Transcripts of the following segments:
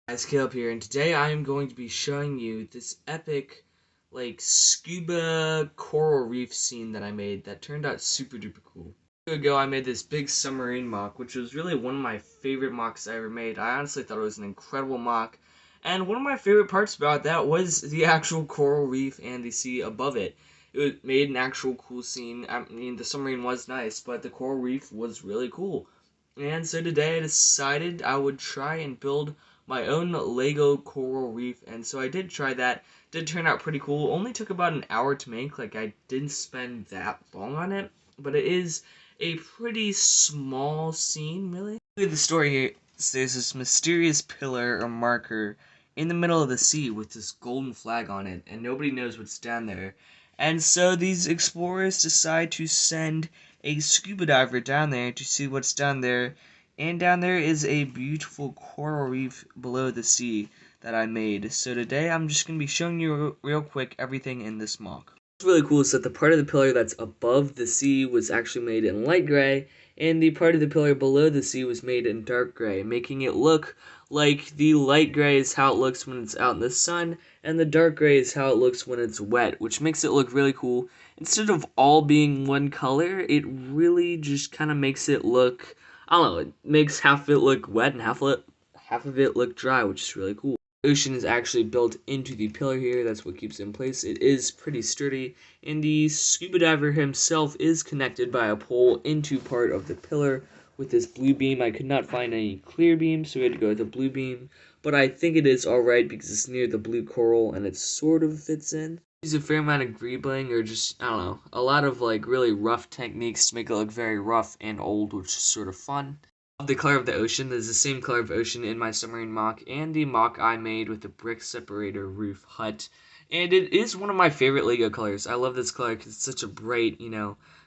Guys, Caleb here, and today I am going to be showing you this epic, scuba coral reef scene that I made that turned out super duper cool. A year ago, I made this big submarine mock, which was really one of my favorite mocks I ever made. I honestly thought it was an incredible mock, and one of my favorite parts about that was the actual coral reef and the sea above it. It made an actual cool scene. I mean, the submarine was nice, but the coral reef was really cool. And so today I decided I would try and build my own Lego coral reef, and so I did try that. Did turn out pretty cool. Only took about an hour to make. I didn't spend that long on it, but it is a pretty small scene, really. The story here is there's this mysterious pillar or marker in the middle of the sea with this golden flag on it, and nobody knows what's down there. And so these explorers decide to send a scuba diver down there to see what's down there. And down there is a beautiful coral reef below the sea that I made. So today I'm just going to be showing you real quick everything in this mock. What's really cool is that the part of the pillar that's above the sea was actually made in light gray, and the part of the pillar below the sea was made in dark gray, making it look like the light gray is how it looks when it's out in the sun, and the dark gray is how it looks when it's wet, which makes it look really cool. Instead of all being one color, it really just kind of makes it look, I don't know, it makes half of it look wet and half of it look dry, which is really cool. The ocean is actually built into the pillar here. That's what keeps it in place. It is pretty sturdy, and the scuba diver himself is connected by a pole into part of the pillar with this blue beam. I could not find any clear beam, so we had to go with the blue beam, but I think it is alright because it's near the blue coral and it sort of fits in. Use a fair amount of greebling, or just, I don't know, a lot of really rough techniques to make it look very rough and old, which is sort of fun. The color of the ocean is the same color of ocean in my submarine mock and the mock I made with the brick separator roof hut. And it is one of my favorite Lego colors. I love this color because it's such a bright,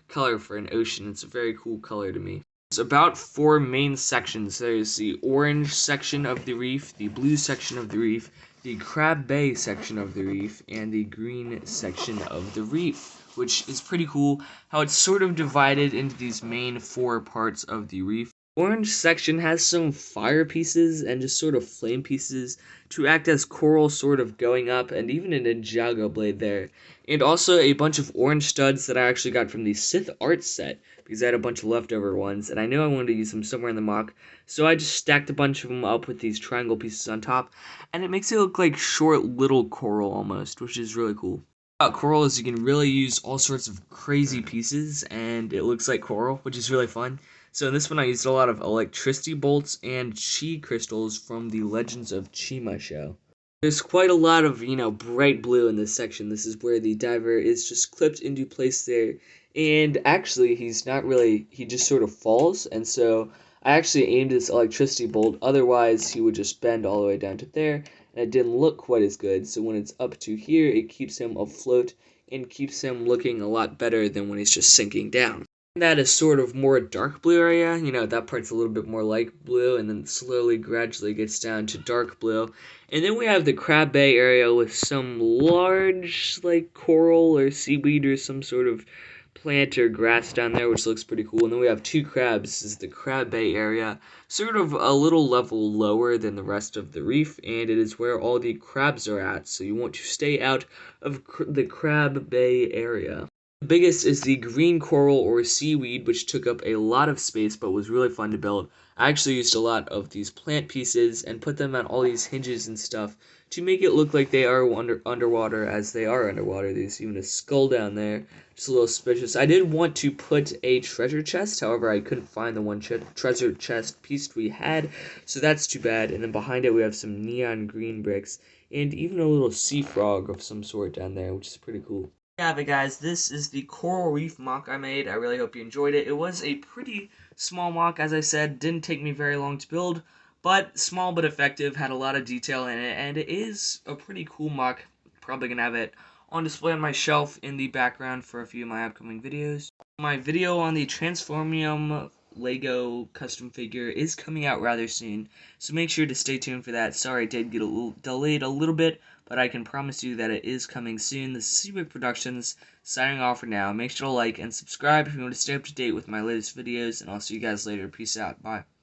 color for an ocean. It's a very cool color to me. It's about 4 main sections. There's the orange section of the reef, the blue section of the reef, the Crab Bay section of the reef, and the green section of the reef, which is pretty cool how it's sort of divided into these main 4 parts of the reef. Orange section has some fire pieces and just sort of flame pieces to act as coral sort of going up, and even an Ninjago blade there. And also a bunch of orange studs that I actually got from the Sith art set, because I had a bunch of leftover ones, and I knew I wanted to use them somewhere in the mock, so I just stacked a bunch of them up with these triangle pieces on top, and it makes it look like short little coral almost, which is really cool. About coral is you can really use all sorts of crazy pieces, and it looks like coral, which is really fun. So in this one I used a lot of electricity bolts and chi crystals from the Legends of Chima show. There's quite a lot of, bright blue in this section. This is where the diver is just clipped into place there. And actually, he's not really, he just sort of falls. And so I actually aimed this electricity bolt. Otherwise, he would just bend all the way down to there. And it didn't look quite as good. So when it's up to here, it keeps him afloat and keeps him looking a lot better than when he's just sinking down. That is sort of more dark blue area, that part's a little bit more light blue, and then slowly, gradually gets down to dark blue. And then we have the Crab Bay area with some large, coral or seaweed or some sort of plant or grass down there, which looks pretty cool. And then we have 2 crabs. This is the Crab Bay area, sort of a little level lower than the rest of the reef, and it is where all the crabs are at, so you want to stay out of the Crab Bay area. The biggest is the green coral or seaweed, which took up a lot of space but was really fun to build. I actually used a lot of these plant pieces and put them on all these hinges and stuff to make it look like they are underwater, as they are underwater. There's even a skull down there, just a little suspicious. I did want to put a treasure chest, however I couldn't find the one treasure chest piece we had, so that's too bad. And then behind it we have some neon green bricks and even a little sea frog of some sort down there, which is pretty cool. Yeah, but guys, this is the coral reef mock I made. I really hope you enjoyed it. It was a pretty small mock, as I said. Didn't take me very long to build, but small but effective. Had a lot of detail in it, and it is a pretty cool mock. Probably gonna have it on display on my shelf in the background for a few of my upcoming videos. My video on the Transformium Lego custom figure is coming out rather soon, so make sure to stay tuned for that. Sorry it did get a little delayed a little bit, but I can promise you that it is coming soon. This is Seawick Productions, signing off for now. Make sure to like and subscribe if you want to stay up to date with my latest videos, and I'll see you guys later. Peace out. Bye.